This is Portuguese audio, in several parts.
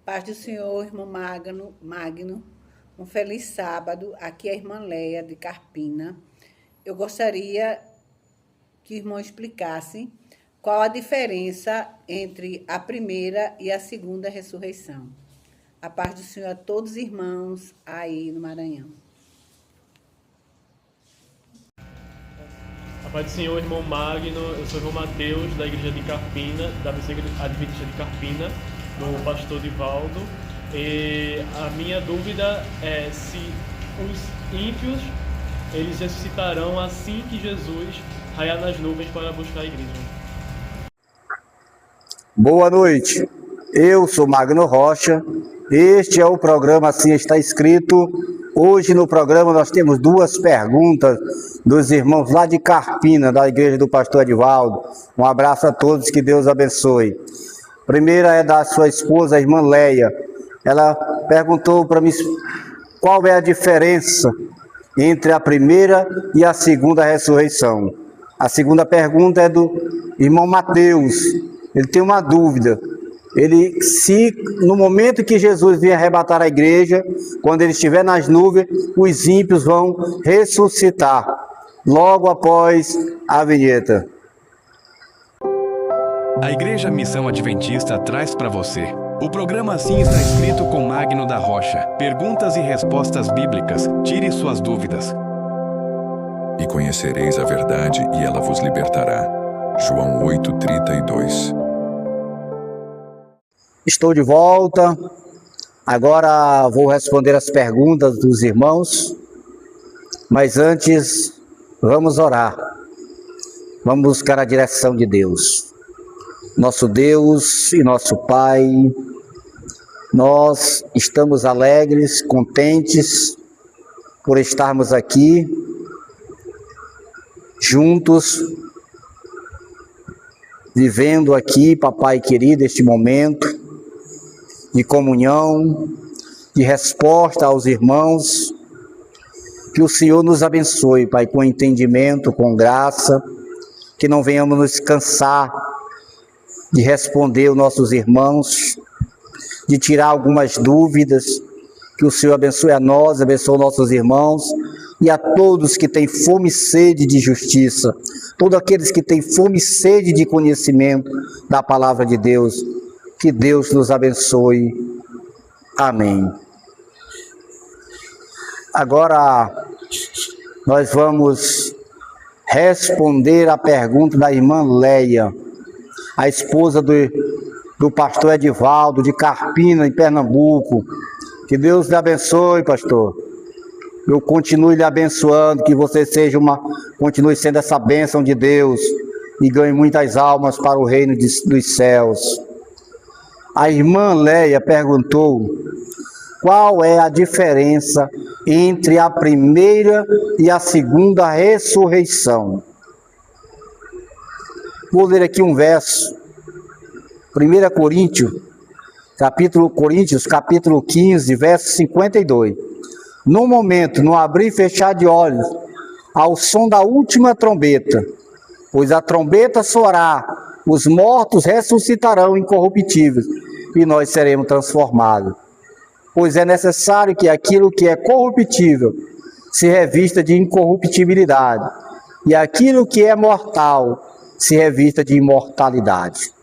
Paz do Senhor, irmão Magno. Um feliz sábado. Aqui é a irmã Leia, de Carpina. Eu gostaria que o irmão explicasse qual a diferença entre a primeira e a segunda ressurreição. A paz do Senhor a todos os irmãos aí no Maranhão. A paz do Senhor, irmão Magno. Eu sou o irmão Mateus, da igreja de Carpina, da Missa Adventista de Carpina, do pastor Divaldo. E a minha dúvida é se os ímpios, eles ressuscitarão assim que Jesus raiar nas nuvens para buscar a igreja. Boa noite, eu sou Magno Rocha, este é o programa Assim Está Escrito. Hoje no programa nós temos duas perguntas dos irmãos lá de Carpina, da igreja do pastor Divaldo. Um abraço a todos, que Deus abençoe. A primeira é da sua esposa, a irmã Leia. Ela perguntou para mim qual é a diferença entre a primeira e a segunda ressurreição. A segunda pergunta é do irmão Mateus. Ele tem uma dúvida. Se no momento que Jesus vier arrebatar a igreja, quando ele estiver nas nuvens, os ímpios vão ressuscitar logo após a vinheta. A Igreja Missão Adventista traz para você o programa Assim Está Escrito com Magno da Rocha. Perguntas e respostas bíblicas. Tire suas dúvidas. E conhecereis a verdade, e ela vos libertará. João 8:32. Estou de volta. Agora vou responder as perguntas dos irmãos. Mas antes, vamos orar. Vamos buscar a direção de Deus. Nosso Deus e nosso Pai, nós estamos alegres, contentes por estarmos aqui juntos, vivendo aqui, papai querido, este momento de comunhão, de resposta aos irmãos. Que o Senhor nos abençoe, Pai, com entendimento, com graça, que não venhamos nos cansar de responder aos nossos irmãos, de tirar algumas dúvidas. Que o Senhor abençoe a nós, abençoe nossos irmãos e a todos que têm fome e sede de justiça, todos aqueles que têm fome e sede de conhecimento da palavra de Deus. Que Deus nos abençoe. Amém. Agora nós vamos responder a pergunta da irmã Leia, a esposa do pastor Edivaldo, de Carpina, em Pernambuco. Que Deus lhe abençoe, pastor. Eu continue lhe abençoando, que você continue sendo essa bênção de Deus e ganhe muitas almas para o reino dos céus. A irmã Leia perguntou qual é a diferença entre a primeira e a segunda ressurreição. Vou ler aqui um verso, 1 Coríntios, capítulo 15, verso 52. No momento, no abrir e fechar de olhos, ao som da última trombeta, pois a trombeta soará, os mortos ressuscitarão incorruptíveis, e nós seremos transformados. Pois é necessário que aquilo que é corruptível se revista de incorruptibilidade, e aquilo que é mortal se revista de imortalidade.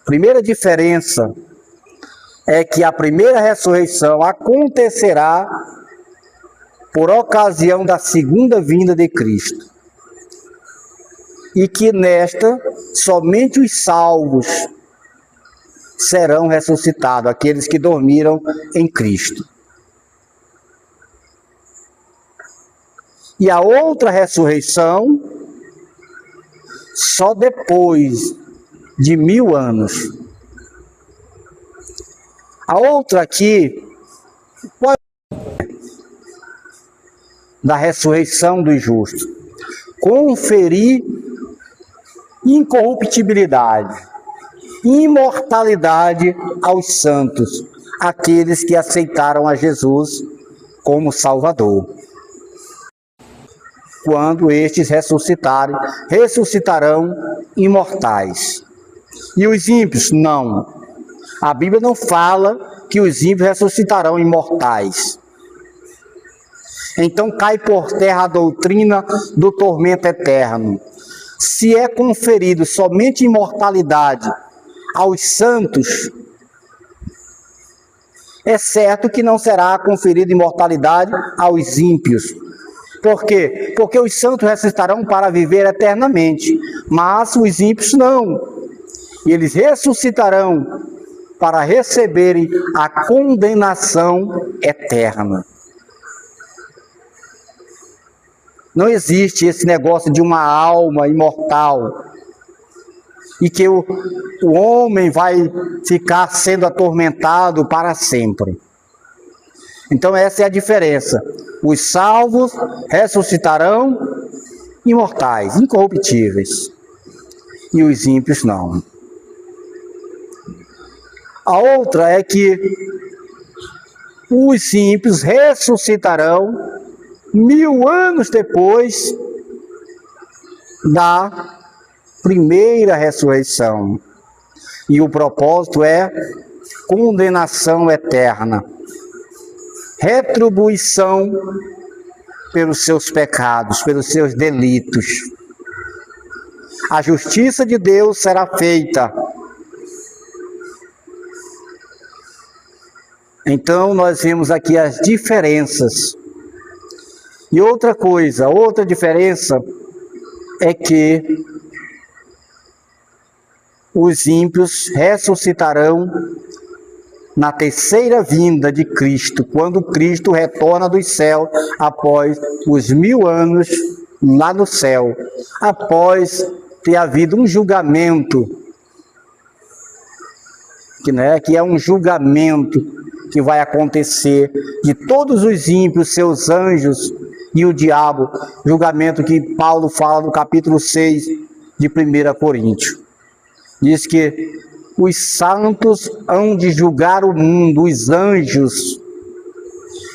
Primeira diferença é que a primeira ressurreição acontecerá por ocasião da segunda vinda de Cristo. E que nesta, somente os salvos serão ressuscitados, aqueles que dormiram em Cristo. E a outra ressurreição, só depois de 1000 anos. A outra aqui, da ressurreição dos justos, conferir incorruptibilidade, imortalidade aos santos, aqueles que aceitaram a Jesus como Salvador. Quando estes ressuscitarem, ressuscitarão imortais. E os ímpios, não. A Bíblia não fala que os ímpios ressuscitarão imortais. Então cai por terra a doutrina do tormento eterno. Se é conferido somente imortalidade aos santos, é certo que não será conferida imortalidade aos ímpios. Por quê? Porque os santos ressuscitarão para viver eternamente, mas os ímpios não. E eles ressuscitarão para receberem a condenação eterna. Não existe esse negócio de uma alma imortal e que o homem vai ficar sendo atormentado para sempre. Então essa é a diferença. Os salvos ressuscitarão imortais, incorruptíveis, e os ímpios não. A outra é que os ímpios ressuscitarão 1000 anos depois da primeira ressurreição. E o propósito é condenação eterna, retribuição pelos seus pecados, pelos seus delitos. A justiça de Deus será feita. Então nós vemos aqui as diferenças. E outra coisa, outra diferença é que os ímpios ressuscitarão na terceira vinda de Cristo, quando Cristo retorna dos céus após os 1000 anos lá no céu, após ter havido um julgamento, que é um julgamento que vai acontecer de todos os ímpios, seus anjos e o diabo, julgamento que Paulo fala no capítulo 6 de 1 Coríntios. Diz que os santos hão de julgar o mundo, os anjos.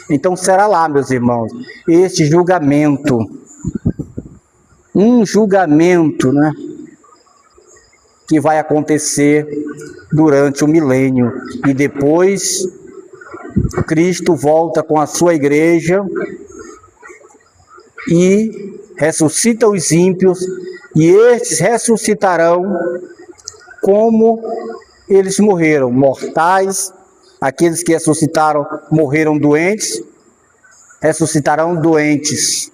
Então será lá, meus irmãos, este julgamento, um julgamento, que vai acontecer durante o milênio. E depois Cristo volta com a sua igreja e ressuscita os ímpios, e estes ressuscitarão como eles morreram, mortais. Aqueles que ressuscitaram morreram doentes, ressuscitarão doentes.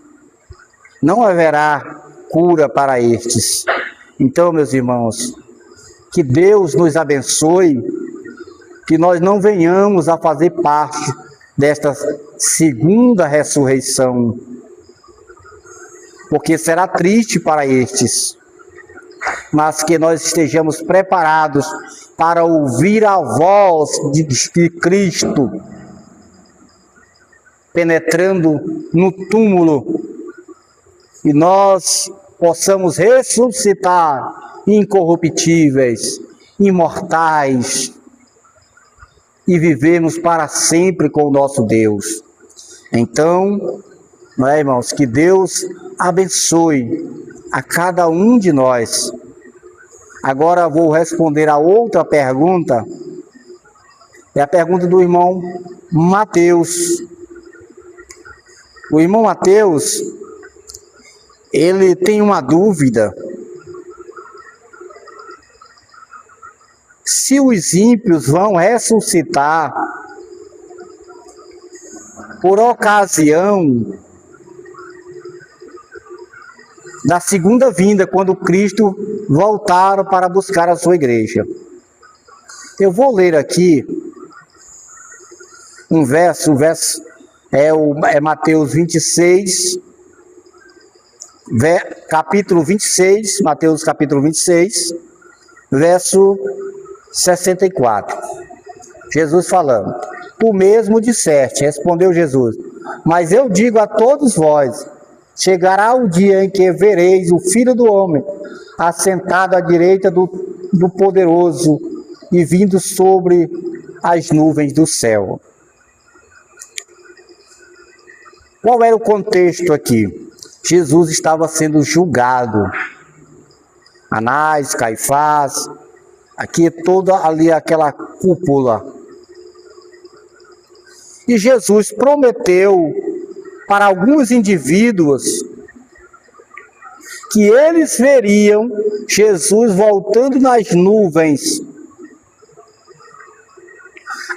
Não haverá cura para estes. Então, meus irmãos, que Deus nos abençoe, que nós não venhamos a fazer parte desta segunda ressurreição, porque será triste para estes, mas que nós estejamos preparados para ouvir a voz de Cristo penetrando no túmulo, e nós possamos ressuscitar incorruptíveis, imortais, e vivemos para sempre com o nosso Deus. Então, irmãos, que Deus abençoe a cada um de nós. Agora vou responder a outra pergunta. É a pergunta do irmão Mateus. O irmão Mateus, ele tem uma dúvida. Se os ímpios vão ressuscitar por ocasião da segunda vinda, quando Cristo voltar para buscar a sua igreja. Eu vou ler aqui um verso, é Mateus 26, capítulo 26, Mateus capítulo 26, verso 64. Jesus falando: Tu mesmo disseste, respondeu Jesus, mas eu digo a todos vós, chegará o dia em que vereis o Filho do Homem assentado à direita do Poderoso e vindo sobre as nuvens do céu. Qual era o contexto aqui? Jesus estava sendo julgado. Anás, Caifás, aqui toda ali aquela cúpula. E Jesus prometeu para alguns indivíduos que eles veriam Jesus voltando nas nuvens,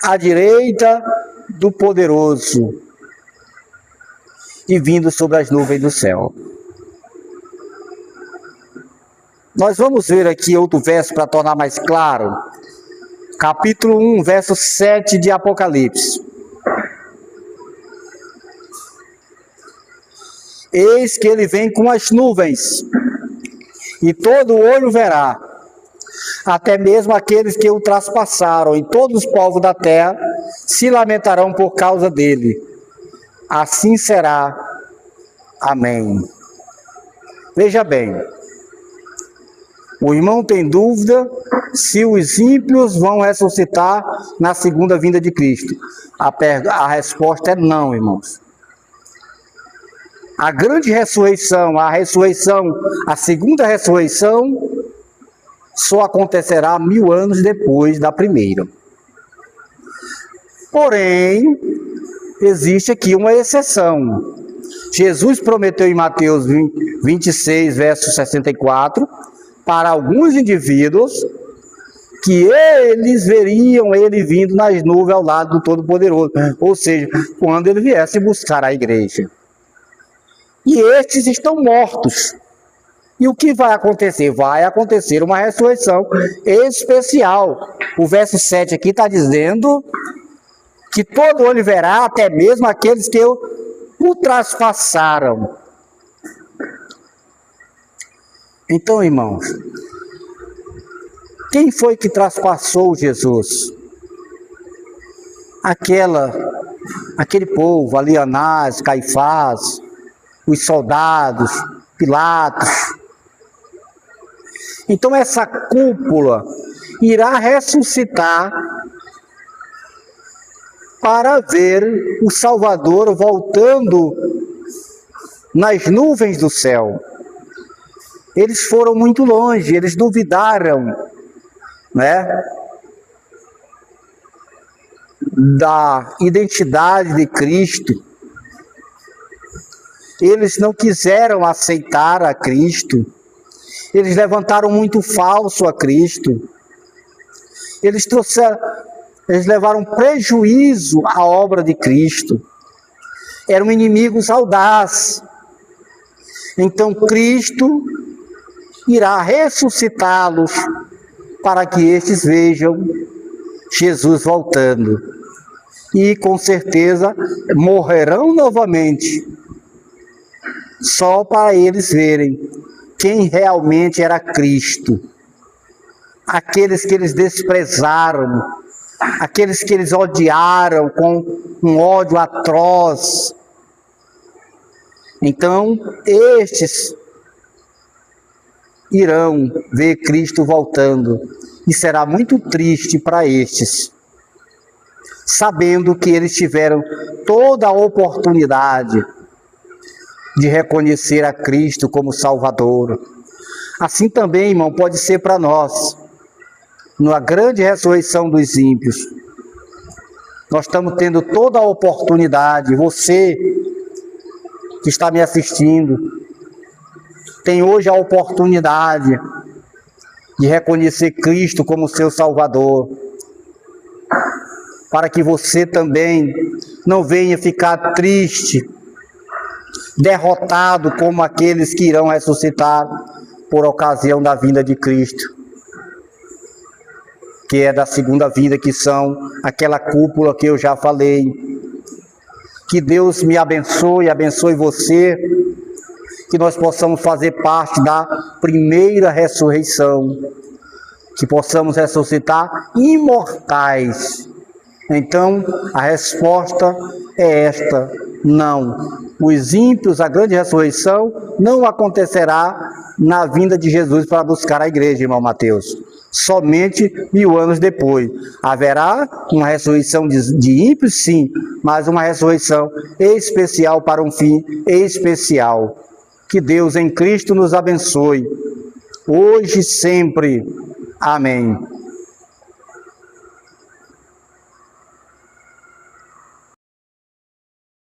à direita do Poderoso, e vindo sobre as nuvens do céu. Nós vamos ver aqui outro verso para tornar mais claro. Capítulo 1, verso 7 de Apocalipse. Eis que ele vem com as nuvens, e todo olho verá, até mesmo aqueles que o traspassaram, e todos os povos da terra se lamentarão por causa dele. Assim será. Amém. Veja bem, o irmão tem dúvida se os ímpios vão ressuscitar na segunda vinda de Cristo. A resposta é não, irmãos. A grande ressurreição, a segunda ressurreição, só acontecerá 1000 anos depois da primeira. Porém, existe aqui uma exceção. Jesus prometeu em Mateus 26, verso 64, para alguns indivíduos, que eles veriam ele vindo nas nuvens ao lado do Todo-Poderoso. Ou seja, quando ele viesse buscar a igreja. E estes estão mortos. E o que vai acontecer? Vai acontecer uma ressurreição especial. O verso 7 aqui está dizendo que todo olho verá, até mesmo aqueles que o traspassaram. Então, irmãos, quem foi que traspassou Jesus? Aquele povo ali, Anás, Caifás, os soldados, Pilatos. Então essa cúpula irá ressuscitar para ver o Salvador voltando nas nuvens do céu. Eles foram muito longe, eles duvidaram, né, da identidade de Cristo. Eles não quiseram aceitar a Cristo. Eles levantaram muito falso a Cristo. Eles levaram prejuízo à obra de Cristo. Eram inimigos audazes. Então Cristo irá ressuscitá-los para que estes vejam Jesus voltando. E com certeza morrerão novamente, só para eles verem quem realmente era Cristo. Aqueles que eles desprezaram, aqueles que eles odiaram com um ódio atroz. Então, estes irão ver Cristo voltando, e será muito triste para estes, sabendo que eles tiveram toda a oportunidade de reconhecer a Cristo como Salvador. Assim também, irmão, pode ser para nós, na grande ressurreição dos ímpios. Nós estamos tendo toda a oportunidade. Você que está me assistindo tem hoje a oportunidade de reconhecer Cristo como seu Salvador, para que você também não venha ficar triste, derrotado como aqueles que irão ressuscitar por ocasião da vinda de Cristo, que é da segunda vinda, que são aquela cúpula que eu já falei. Que Deus me abençoe, abençoe você, que nós possamos fazer parte da primeira ressurreição, que possamos ressuscitar imortais. Então, a resposta é esta: não. Os ímpios, a grande ressurreição, não acontecerá na vinda de Jesus para buscar a igreja, irmão Mateus. Somente 1000 anos depois. Haverá uma ressurreição de ímpios, sim, mas uma ressurreição especial para um fim especial. Que Deus em Cristo nos abençoe, hoje e sempre. Amém.